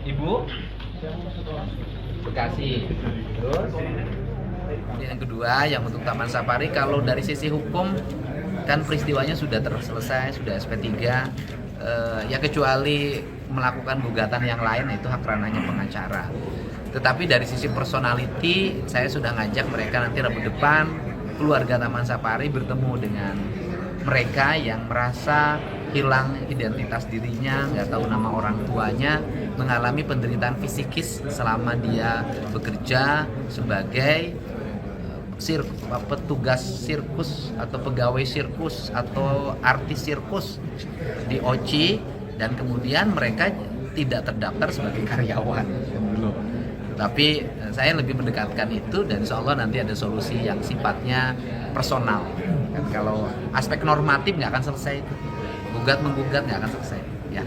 Ibu Bekasi. Terus yang kedua, yang untuk Taman Safari, kalau dari sisi hukum kan peristiwanya sudah selesai, sudah SP3, ya kecuali melakukan gugatan yang lain, itu hak ranahnya pengacara. Tetapi dari sisi personality, saya sudah ngajak mereka nanti Rabu depan, keluarga Taman Safari bertemu dengan mereka yang merasa hilang identitas dirinya, nggak tahu nama orang tuanya, mengalami penderitaan fisikis selama dia bekerja sebagai petugas sirkus atau pegawai sirkus atau artis sirkus di OCI, dan kemudian mereka tidak terdaftar sebagai karyawan. Tapi saya lebih mendekatkan itu, dan insya Allah nanti ada solusi yang sifatnya personal. Dan kalau aspek normatif nggak akan selesai, gugat menggugat nggak akan selesai. Ya.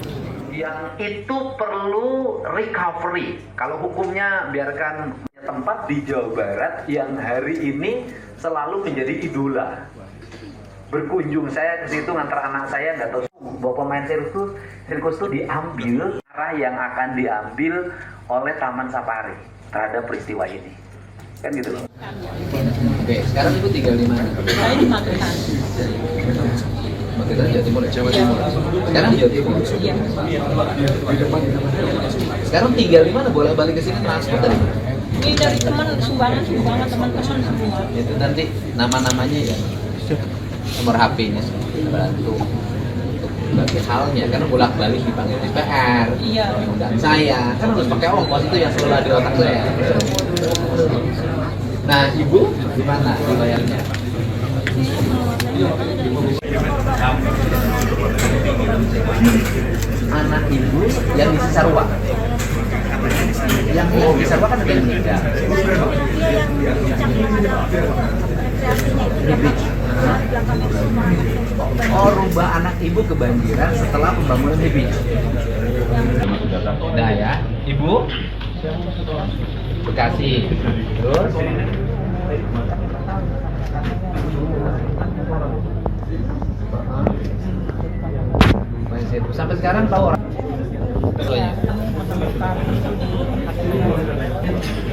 Yang itu perlu recovery. Kalau hukumnya biarkan tempat di Jawa Barat yang hari ini selalu menjadi idola. Berkunjung saya ke situ ngantar anak saya, nggak tahu bahwa pemain sirkus itu diambil arah yang akan diambil oleh Taman Safari terhadap peristiwa ini, kan gitu loh. Oke, sekarang ibu tinggal di mana? Saya di Magetan. Magetan Jawa Timur, Jawa Timur. Sekarang Jawa Timur. Iya. Sekarang tinggal di mana? Boleh balik ke sini transport dari mana? Ini dari teman sumbangan teman-teman semua. Itu nanti nama-namanya ya, nomor HP-nya bantu untuk berbagai halnya, karena bolak-balik dipanggil DPR, Iya. diundang saya, kan harus pakai ongkos, itu yang selalu ada di otak saya. Nah, ibu gimana dibayarnya? Anak ibu yang di Cisarua, yang di Cisarua kan ada yang meninggal. Oh, rumah anak ibu kebanjiran setelah pembangunan Hibis. Nah ya, ibu Bekasi. Terus sampai sekarang tahu orang tuanya.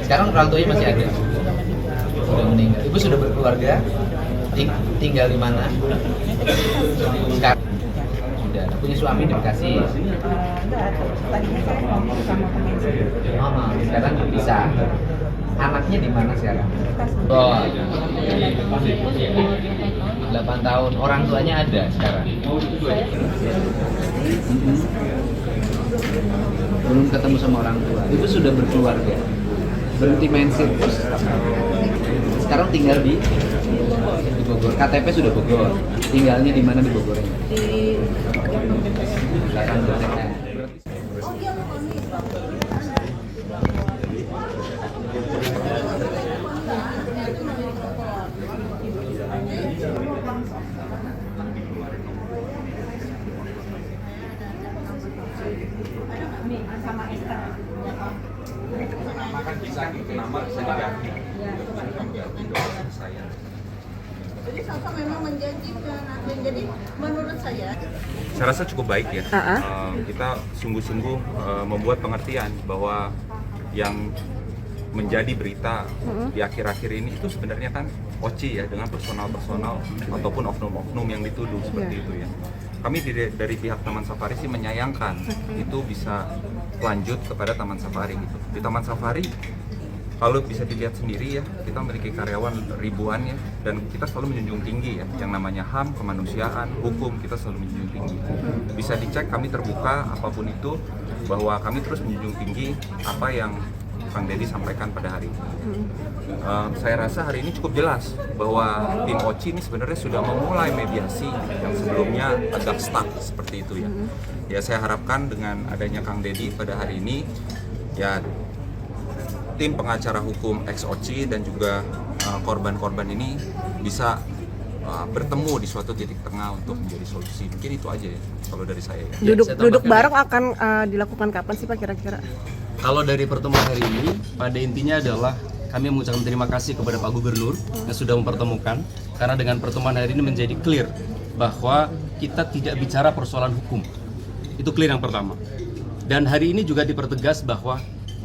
Sekarang orang tuanya masih ada, sudah meninggal. Ibu sudah berkeluarga, tinggal di mana? Sekarang sudah punya suami di Bekasi. Sekarang bisa. Anaknya di mana sekarang? Oh, 8 tahun. Orang tuanya ada sekarang. Belum ketemu sama orang tua. Ibu sudah berkeluarga. Berhenti main sirkus. Sekarang tinggal di Bogor. KTP sudah Bogor. Tinggalnya di mana di Bogor? Di belakang BTN. Nama kan bisa gitu, nama bisa diganti. Jadi sosok memang menjanjikan. Jadi menurut saya Rasa cukup baik ya. Kita sungguh-sungguh membuat pengertian bahwa yang menjadi berita di akhir-akhir ini itu sebenarnya kan OCI ya, dengan personal ataupun oknum-oknum yang dituduh seperti itu ya. Kami dari pihak Taman Safari sih menyayangkan itu bisa lanjut kepada Taman Safari gitu. Di Taman Safari kalau bisa dilihat sendiri ya, kita memiliki karyawan ribuan ya, dan kita selalu menjunjung tinggi ya, yang namanya HAM, kemanusiaan, hukum, kita selalu menjunjung tinggi. Bisa dicek, kami terbuka apapun itu, bahwa kami terus menjunjung tinggi apa yang Kang Deddy sampaikan pada hari ini. Saya rasa hari ini cukup jelas bahwa tim OCI ini sebenarnya sudah memulai mediasi yang sebelumnya agak stuck seperti itu ya. Ya saya harapkan dengan adanya Kang Deddy pada hari ini, ya tim pengacara hukum ex-OCI dan juga korban-korban ini bisa bertemu di suatu titik tengah untuk menjadi solusi. Mungkin itu aja ya kalau dari saya ya. Duduk bareng akan dilakukan kapan sih Pak kira-kira? Kalau dari pertemuan hari ini, pada intinya adalah kami mengucapkan terima kasih kepada Pak Gubernur yang sudah mempertemukan, karena dengan pertemuan hari ini menjadi clear bahwa kita tidak bicara persoalan hukum. Itu clear yang pertama. Dan hari ini juga dipertegas bahwa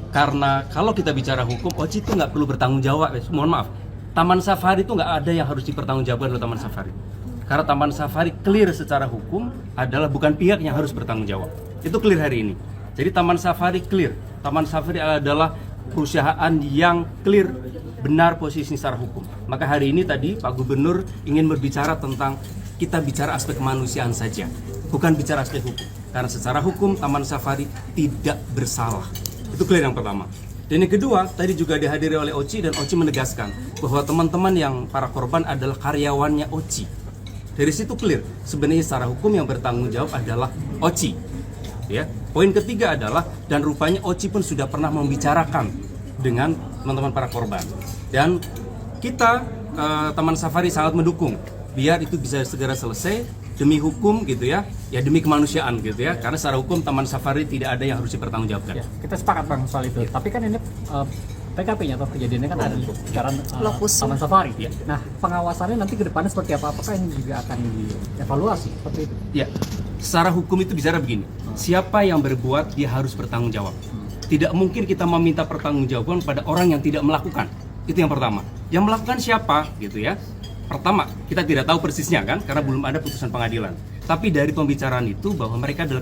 karena kalau kita bicara hukum, Oci itu nggak perlu bertanggung jawab. Mohon maaf, Taman Safari itu nggak ada yang harus dipertanggungjawabkan oleh Taman Safari. Karena Taman Safari clear secara hukum adalah bukan pihak yang harus bertanggung jawab. Itu clear hari ini. Jadi Taman Safari clear. Taman Safari adalah perusahaan yang clear, benar posisi secara hukum. Maka hari ini tadi Pak Gubernur ingin berbicara tentang kita bicara aspek kemanusiaan saja, bukan bicara aspek hukum. Karena secara hukum Taman Safari tidak bersalah. Itu clear yang pertama. Dan yang kedua, tadi juga dihadiri oleh Oci dan Oci menegaskan bahwa teman-teman yang para korban adalah karyawannya Oci. Dari situ clear, sebenarnya secara hukum yang bertanggung jawab adalah Oci. Ya. Poin ketiga adalah, dan rupanya Oci pun sudah pernah membicarakan dengan teman-teman para korban. Dan kita, Taman Safari sangat mendukung biar itu bisa segera selesai demi hukum gitu ya demi kemanusiaan gitu ya, karena secara hukum Taman Safari tidak ada yang harus dipertanggungjawabkan. Ya, kita sepakat Bang soal itu. Tapi kan ini PKP-nya atau kejadiannya kan ada di sekitaran Taman Safari. Ya. Nah, pengawasannya nanti ke depannya seperti apa? Apakah ini juga akan dievaluasi seperti itu? Ya, secara hukum itu bicara begini, siapa yang berbuat dia harus bertanggung jawab. Tidak mungkin kita meminta pertanggungjawaban pada orang yang tidak melakukan. Itu yang pertama. Yang melakukan siapa gitu ya. Pertama, kita tidak tahu persisnya kan, karena belum ada putusan pengadilan. Tapi dari pembicaraan itu bahwa mereka adalah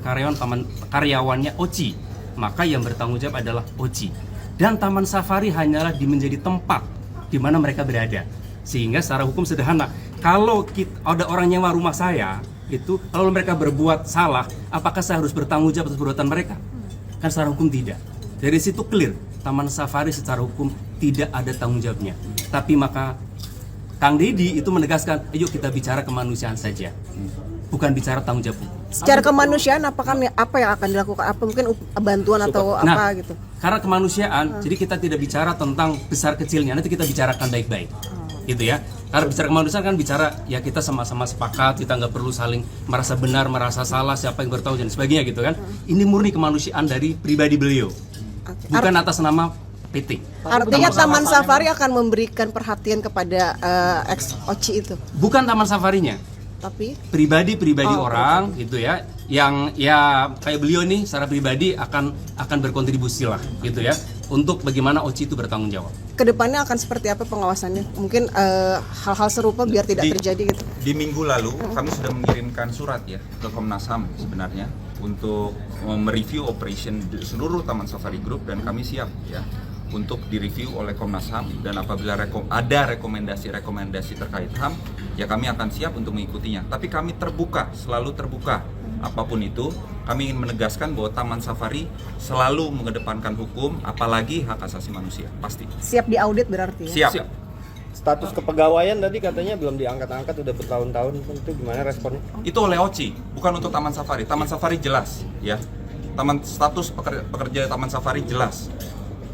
karyawannya Oci, maka yang bertanggung jawab adalah Oci. Dan Taman Safari hanyalah menjadi tempat di mana mereka berada. Sehingga secara hukum sederhana, kalau ada orang nyewa rumah saya, itu kalau mereka berbuat salah, apakah saya harus bertanggung jawab atas perbuatan mereka? Kan secara hukum tidak. Dari situ clear, Taman Safari secara hukum tidak ada tanggung jawabnya. Tapi maka Kang Deddy itu menegaskan, ayo kita bicara kemanusiaan saja, bukan bicara tanggung jawab. Secara kemanusiaan apa yang akan dilakukan? Apa mungkin bantuan atau apa gitu? Karena kemanusiaan, jadi kita tidak bicara tentang besar kecilnya, nanti kita bicarakan baik-baik, gitu ya. Karena bicara kemanusiaan kan bicara ya kita sama-sama sepakat, kita nggak perlu saling merasa benar, merasa salah, siapa yang bertanggung dan sebagainya gitu kan. Ini murni kemanusiaan dari pribadi beliau, bukan atas nama PT. Artinya Taman Safari akan memberikan perhatian kepada ex Oci itu? Bukan Taman Safarinya, tapi pribadi orang gitu ya, yang ya kayak beliau nih secara pribadi akan berkontribusi lah gitu ya untuk bagaimana Oci itu bertanggung jawab. Kedepannya akan seperti apa pengawasannya? Mungkin hal-hal serupa biar tidak terjadi gitu. Di minggu lalu kami sudah mengirimkan surat ya ke Komnas HAM sebenarnya untuk mereview operation seluruh Taman Safari Group, dan kami siap ya untuk direview oleh Komnas HAM, dan apabila ada rekomendasi terkait HAM, ya kami akan siap untuk mengikutinya. Tapi kami terbuka, selalu terbuka. Apapun itu, kami ingin menegaskan bahwa Taman Safari selalu mengedepankan hukum, apalagi hak asasi manusia, pasti. Siap diaudit berarti ya? Siap. Status kepegawaian tadi katanya belum diangkat-angkat, udah bertahun-tahun, itu gimana responnya? Itu oleh Oci, bukan untuk Taman Safari. Taman Safari jelas, ya. Status pekerja Taman Safari jelas.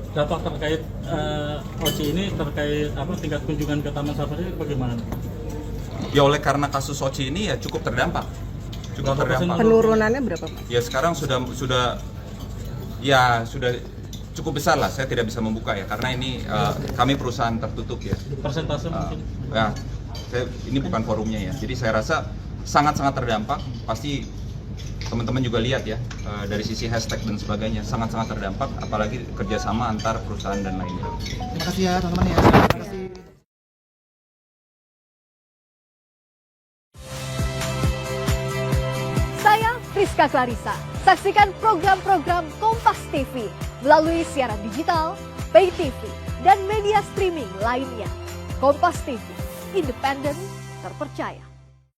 Data terkait Oci ini terkait tingkat kunjungan ke Taman Safari bagaimana? Ya oleh karena kasus Oci ini ya cukup terdampak. Penurunannya berapa Pak? Ya sekarang sudah cukup besar lah. Saya tidak bisa membuka ya karena ini kami perusahaan tertutup ya. Persentase mungkin? Ya, ini bukan forumnya ya. Jadi saya rasa sangat-sangat terdampak. Pasti teman-teman juga lihat ya dari sisi hashtag dan sebagainya sangat-sangat terdampak, apalagi kerjasama antar perusahaan dan lainnya. Terima kasih ya teman-teman ya. Terima kasih. Saya Rizka Clarissa. Saksikan program-program Kompas TV melalui siaran digital, pay TV, dan media streaming lainnya. Kompas TV, independen, terpercaya.